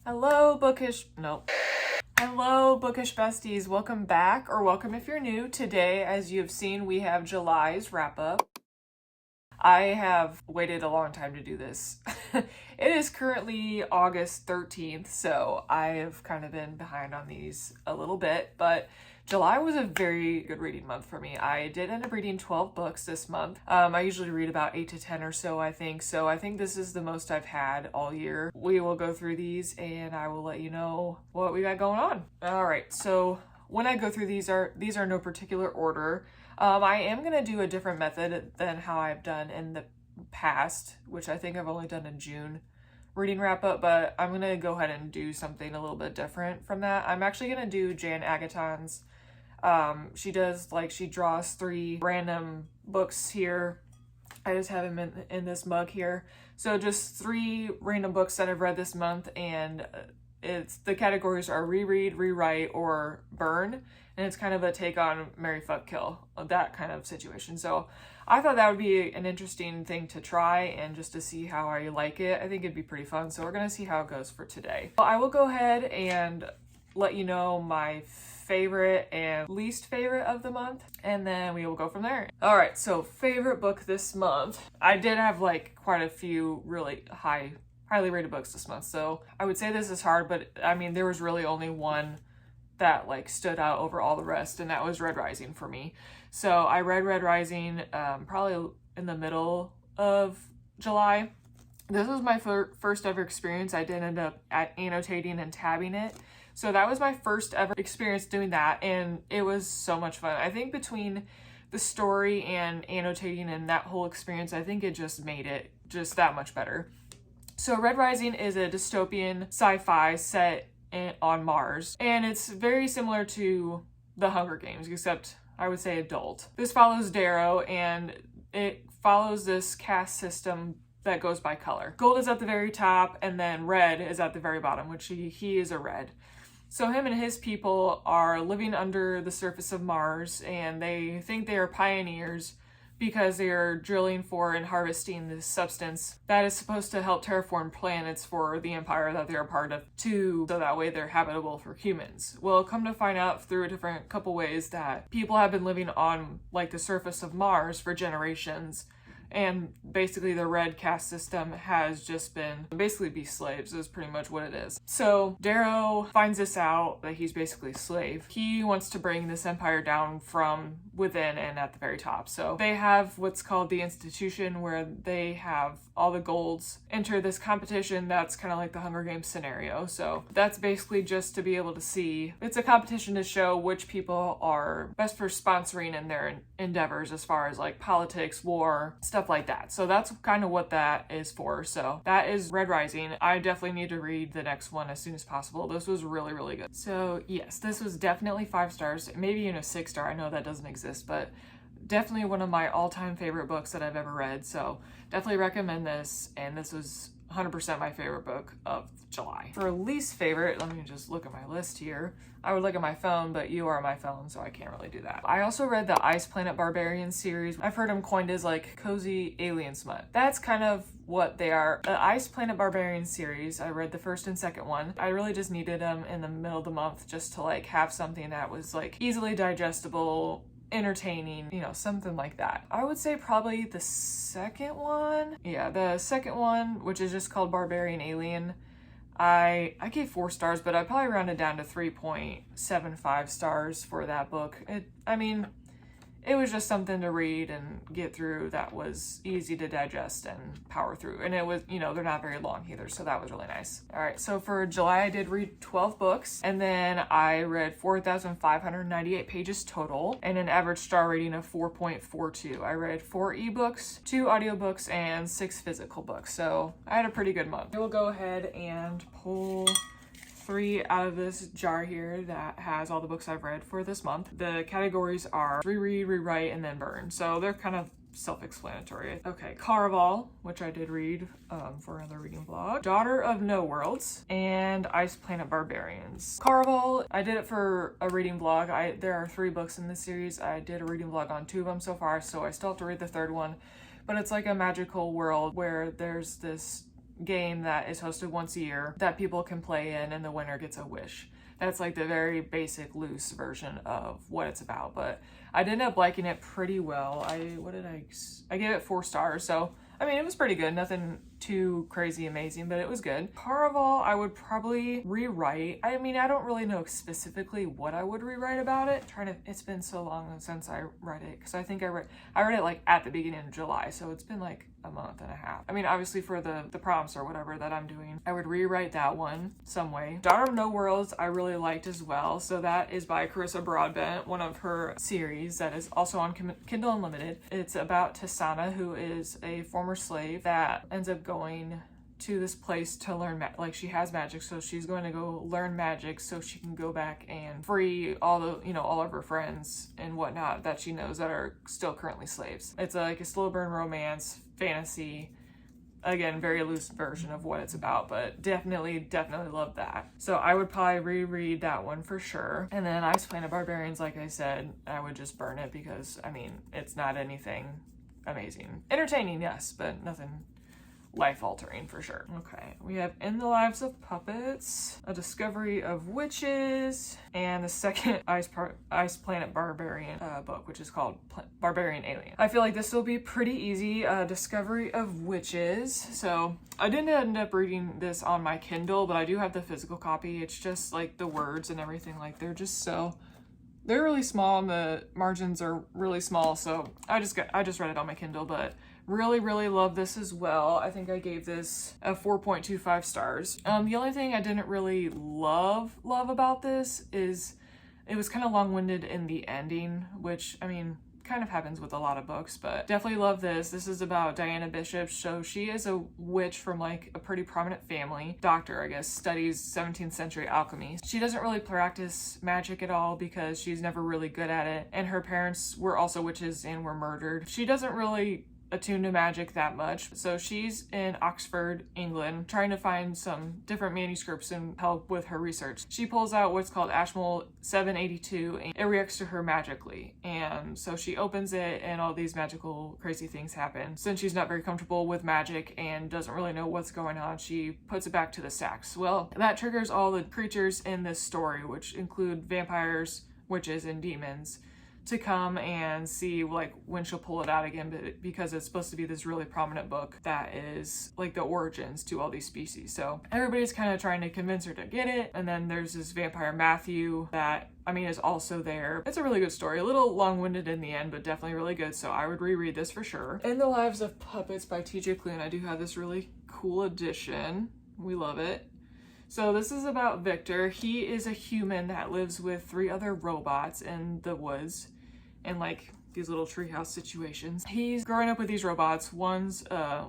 Hello, Hello, bookish besties. Welcome back, or welcome if you're new. Today, as you have seen, we have July's wrap up. I have waited a long time to do this. It is currently August 13th, so I have kind of been behind on these a little bit, but July was a very good reading month for me. I did end up reading 12 books this month. I usually read about 8 to 10 or so, I think. So I think this is the most I've had all year. We will go through these and I will let you know what we got going on. All right, so when I go through these are no particular order. I am going to do a different method than how I've done in the past, which I think I've only done in June reading wrap up, but I'm going to go ahead and do something a little bit different from that. I'm actually going to do Jan Agaton's. She draws 3 random books here. I just have them in this mug here. So just 3 random books that I've read this month, and the categories are reread, rewrite, or burn. And it's kind of a take on Marry, Fuck, Kill, that kind of situation. So I thought that would be an interesting thing to try and just to see how I like it. I think it'd be pretty fun. So we're going to see how it goes for today. I will go ahead and let you know my favorite and least favorite of the month, and then we will go from there. All right, so favorite book this month. I did have quite a few really highly rated books this month, so I would say this is hard, but I mean there was really only one that stood out over all the rest, and that was Red Rising for me. So I read Red Rising probably in the middle of July. This was my first ever experience. I did end up annotating and tabbing it. So that was my first ever experience doing that, and it was so much fun. I think between the story and annotating and that whole experience, I think it just made it just that much better. So Red Rising is a dystopian sci-fi set on Mars, and it's very similar to The Hunger Games, except I would say adult. This follows Darrow, and it follows this caste system that goes by color. Gold is at the very top, and then red is at the very bottom, which he is a red. So him and his people are living under the surface of Mars, and they think they are pioneers because they are drilling for and harvesting this substance that is supposed to help terraform planets for the empire that they're a part of, so that way they're habitable for humans. Well, come to find out through a different couple ways that people have been living on the surface of Mars for generations, and basically the red caste system has just been basically be slaves is pretty much what it is. So Darrow finds this out, that he's basically a slave. He wants to bring this empire down from within and at the very top. So they have what's called the Institution, where they have all the golds enter this competition that's kind of like the Hunger Games scenario. So that's basically just to be able to see, it's a competition to show which people are best for sponsoring in their endeavors as far as politics, war, stuff like that. So that's kind of what that is for. So that is Red Rising. I definitely need to read the next one as soon as possible. This was really, really good. So yes, this was definitely 5 stars, maybe even a 6 star. I know that doesn't exist, but definitely one of my all-time favorite books that I've ever read. So definitely recommend this, and this was 100% my favorite book of July. For least favorite, let me just look at my list here. I would look at my phone, but you are my phone, so I can't really do that. I also read the Ice Planet Barbarian series. I've heard them coined as cozy alien smut. That's kind of what they are. The Ice Planet Barbarian series, I read the first and second one. I really just needed them in the middle of the month just to have something that was easily digestible, entertaining, something like that. I would say probably the second one. Yeah, the second one, which is just called Barbarian Alien. I gave 4 stars, but I probably rounded down to 3.75 stars for that book. It was just something to read and get through that was easy to digest and power through. And it was, they're not very long either, so that was really nice. All right, so for July, I did read 12 books, and then I read 4,598 pages total, and an average star rating of 4.42. I read 4 ebooks, 2 audiobooks, and 6 physical books, so I had a pretty good month. I will go ahead and pull 3 out of this jar here that has all the books I've read for this month. The categories are reread, rewrite, and then burn. So they're kind of self-explanatory. Okay, Caraval, which I did read for another reading blog, Daughter of No Worlds, and Ice Planet Barbarians. Caraval, I did it for a reading blog. There are 3 books in this series. I did a reading blog on 2 of them so far, so I still have to read the 3rd one. But it's like a magical world where there's this game that is hosted once a year that people can play in, and the winner gets a wish. That's like the very basic loose version of what it's about, but I did end up liking it pretty well. I gave it 4 stars, so I mean, it was pretty good. Nothing too crazy amazing, but it was good. Caraval, I would probably rewrite. I mean, I don't really know specifically what I would rewrite about it. It's been so long since I read it, because I think I read it like at the beginning of July, so it's been like a month and a half. I mean, obviously for the prompts or whatever that I'm doing, I would rewrite that one some way. Daughter of No Worlds, I really liked as well. So that is by Carissa Broadbent, one of her series that is also on Kindle Unlimited. It's about Tisana, who is a former slave that ends up going to this place to learn like she has magic, so she's going to go learn magic so she can go back and free all of her friends and whatnot that she knows that are still currently slaves. It's like a slow burn romance fantasy. Again, very loose version of what it's about, but definitely love that. So I would probably reread that one for sure. And then Ice Planet Barbarians, like I said, I would just burn it because, I mean, it's not anything amazing. Entertaining, yes, but nothing life-altering for sure. Okay, we have In the Lives of Puppets, A Discovery of Witches, and the second Ice Planet Barbarian book, which is called Barbarian Alien. I feel like this will be pretty easy. Discovery of Witches. So I didn't end up reading this on my Kindle, but I do have the physical copy. It's just like the words and everything, like they're really small and the margins are really small, so I just read it on my Kindle, but really love this as well. I think I gave this a 4.25 stars. The only thing I didn't really love about this is it was kind of long-winded in the ending, which, I mean, kind of happens with a lot of books, but definitely love this. This is about Diana Bishop. So she is a witch from like a pretty prominent family. Doctor, I guess, studies 17th century alchemy. She doesn't really practice magic at all because she's never really good at it, and her parents were also witches and were murdered. She doesn't really attuned to magic that much. So she's in Oxford, England, trying to find some different manuscripts and help with her research. She pulls out what's called Ashmole 782 and it reacts to her magically. And so she opens it and all these magical crazy things happen. Since she's not very comfortable with magic and doesn't really know what's going on, she puts it back to the stacks. Well, that triggers all the creatures in this story, which include vampires, witches, and demons, to come and see like when she'll pull it out again, but because it's supposed to be this really prominent book that is like the origins to all these species. So everybody's kind of trying to convince her to get it, and then there's this vampire Matthew that, I mean, is also there. It's a really good story, a little long-winded in the end, but definitely really good, so I would reread this for sure. In the Lives of Puppets by TJ Klune. I do have this really cool edition. We love it. So this is about Victor. He is a human that lives with 3 other robots in the woods and like these little treehouse situations. He's growing up with these robots. One's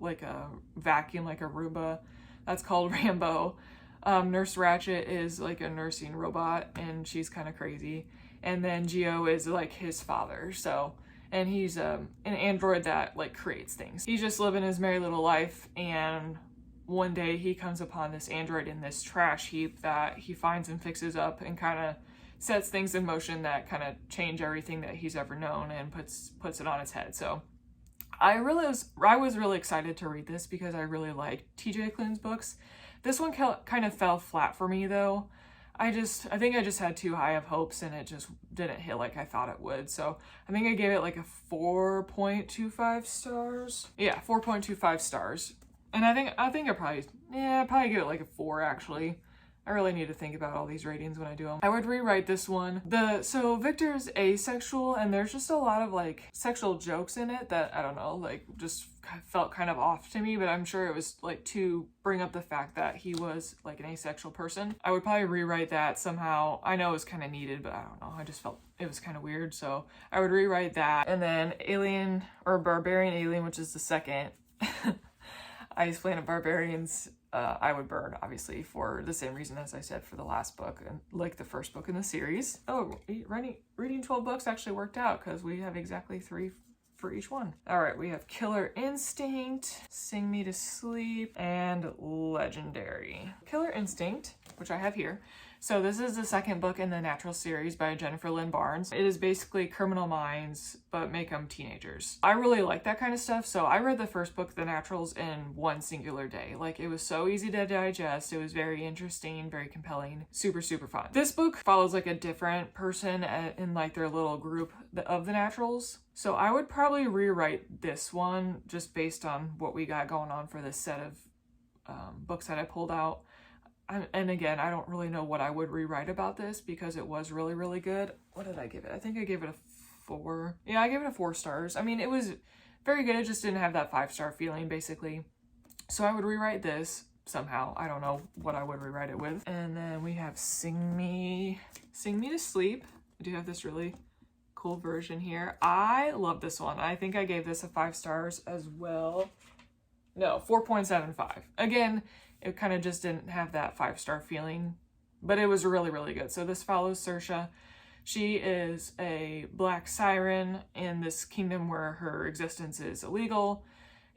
like a vacuum, like a Roomba. That's called Rambo. Nurse Ratchet is like a nursing robot and she's kind of crazy. And then Geo is like his father. So, and he's an android that like creates things. He's just living his merry little life, and one day he comes upon this android in this trash heap that he finds and fixes up and kind of sets things in motion that kind of change everything that he's ever known and puts it on its head. So I was really excited to read this because I really liked TJ Klune's books. This one kind of fell flat for me though. I think I just had too high of hopes and it just didn't hit like I thought it would. So I think I gave it like a 4.25 stars. Yeah, 4.25 stars. And I think I probably give it like a 4 actually. I really need to think about all these ratings when I do them. I would rewrite this one. So Victor's asexual and there's just a lot of like sexual jokes in it that, I don't know, like just felt kind of off to me, but I'm sure it was like to bring up the fact that he was like an asexual person. I would probably rewrite that somehow. I know it was kind of needed, but I don't know. I just felt it was kind of weird. So I would rewrite that. And then Alien or Barbarian Alien, which is the second Ice Planet Barbarians, I would burn, obviously, for the same reason as I said for the last book, and like the first book in the series. Oh, reading 12 books actually worked out because we have exactly 3 for each one. All right, we have Killer Instinct, Sing Me to Sleep, and Legendary. Killer Instinct, which I have here, So this is the second book in the Natural series by Jennifer Lynn Barnes. It is basically criminal minds, but make them teenagers. I really like that kind of stuff, so I read the first book, The Naturals, in one singular day. Like, it was so easy to digest, it was very interesting, very compelling, super, super fun. This book follows like a different person in like their little group of the Naturals. So I would probably rewrite this one just based on what we got going on for this set of books that I pulled out. And again, I don't really know what I would rewrite about this because it was really, really good. What did I give it? I think I gave it a 4. Yeah, I gave it a 4 stars. I mean, it was very good. It just didn't have that 5-star feeling, basically. So I would rewrite this somehow. I don't know what I would rewrite it with. And then we have Sing Me to Sleep. I do have this really cool version here. I love this one. I think I gave this a 5 stars as well. No, 4.75. Again, it kind of just didn't have that 5-star feeling, but it was really, really good. So this follows Saoirse. She is a black siren in this kingdom where her existence is illegal,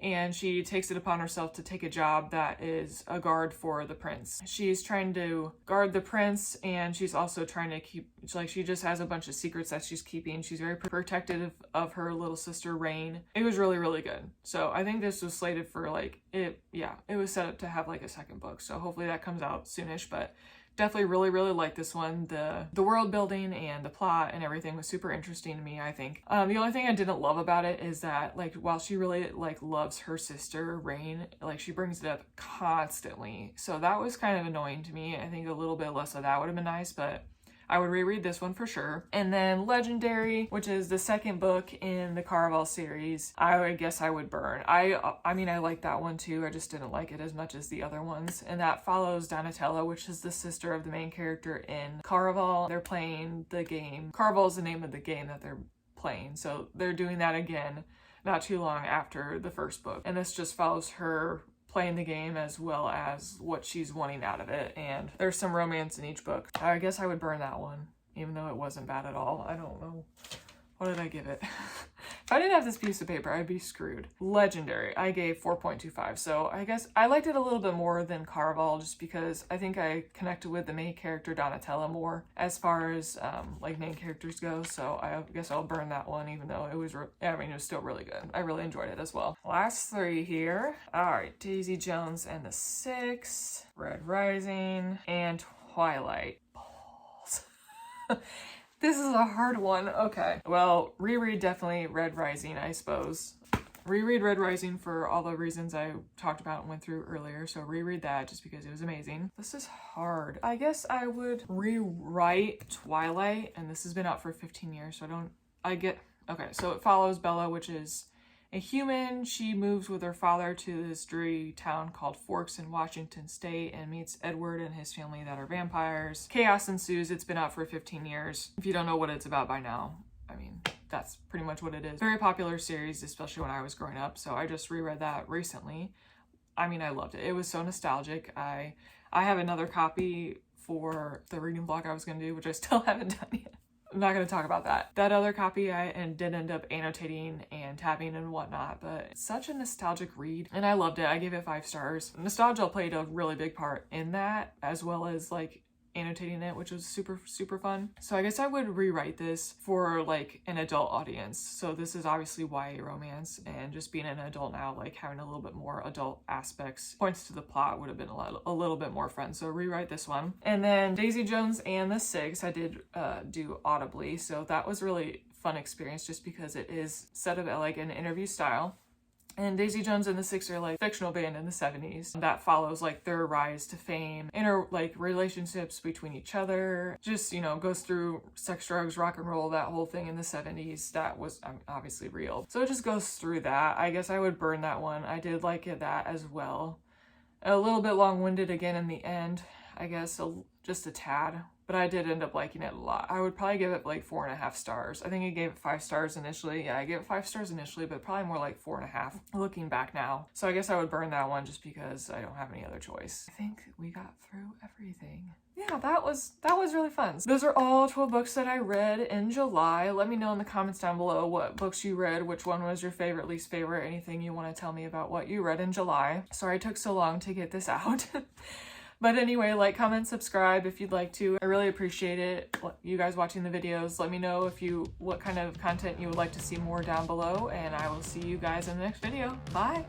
and she takes it upon herself to take a job that is a guard for the prince. She's trying to guard the prince, and she's also trying to keep, like, she just has a bunch of secrets that she's keeping. She's very protective of her little sister, Rain. It was really, really good. So I think this was slated for, like, it was set up to have, like, a second book. So hopefully that comes out soonish, but definitely really, really like this one. The world building and the plot and everything was super interesting to me, I think. The only thing I didn't love about it is that, like, while she really, like, loves her sister, Rain, like, she brings it up constantly. So that was kind of annoying to me. I think a little bit less of that would have been nice, but I would reread this one for sure. And then Legendary, which is the second book in the Caraval series, I guess I would burn. I mean, I like that one too. I just didn't like it as much as the other ones. And that follows Donatella, which is the sister of the main character in Caraval. They're playing the game. Caraval is the name of the game that they're playing. So they're doing that again not too long after the first book. And this just follows her playing the game as well as what she's wanting out of it, and there's some romance in each book. I guess I would burn that one, even though it wasn't bad at all. I don't know. What did I give it? If I didn't have this piece of paper, I'd be screwed. Legendary, I gave 4.25. So I guess I liked it a little bit more than Caraval just because I think I connected with the main character Donatella more as far as like main characters go. So I guess I'll burn that one, even though it was, it was still really good. I really enjoyed it as well. Last 3 here. All right, Daisy Jones and the Six, Red Rising, and Twilight. Balls. This is a hard one. Okay. Well, reread definitely Red Rising, I suppose. Reread Red Rising for all the reasons I talked about and went through earlier. So reread that just because it was amazing. This is hard. I guess I would rewrite Twilight, and this has been out for 15 years, so okay, so it follows Bella, which is a human. She moves with her father to this dreary town called Forks in Washington State and meets Edward and his family that are vampires. Chaos ensues. It's been out for 15 years. If you don't know what it's about by now, I mean, that's pretty much what it is. Very popular series, especially when I was growing up, so I just reread that recently. I mean, I loved it. It was so nostalgic. I have another copy for the reading vlog I was going to do, which I still haven't done yet. I'm not going to talk about that. That other copy I did end up annotating and tabbing and whatnot, but it's such a nostalgic read, and I loved it. I gave it 5 stars. Nostalgia played a really big part in that, as well as like annotating it, which was super, super fun. So I guess I would rewrite this for like an adult audience. So this is obviously YA romance, and just being an adult now, like having a little bit more adult aspects, points to the plot would have been a little bit more fun. So rewrite this one. And then Daisy Jones and the Six, I did do audibly. So that was really fun experience just because it is set up at like an interview style. And Daisy Jones and the Six are like fictional band in the 70s that follows like their rise to fame, inner like relationships between each other, just, you know, goes through sex, drugs, rock and roll, that whole thing in the 70s that was obviously real. So it just goes through that. I guess I would burn that one. I did like that as well. A little bit long-winded again in the end, I guess, just a tad. But I did end up liking it a lot. I would probably give it like 4.5 stars. I think I gave it 5 stars initially. Yeah, I gave it 5 stars initially, but probably more like 4.5 looking back now. So I guess I would burn that one just because I don't have any other choice. I think we got through everything. Yeah, that was really fun. Those are all 12 books that I read in July. Let me know in the comments down below what books you read, which one was your favorite, least favorite, anything you want to tell me about what you read in July. Sorry it took so long to get this out. But anyway, like, comment, subscribe if you'd like to. I really appreciate it. You guys watching the videos. Let me know what kind of content you would like to see more down below, and I will see you guys in the next video. Bye!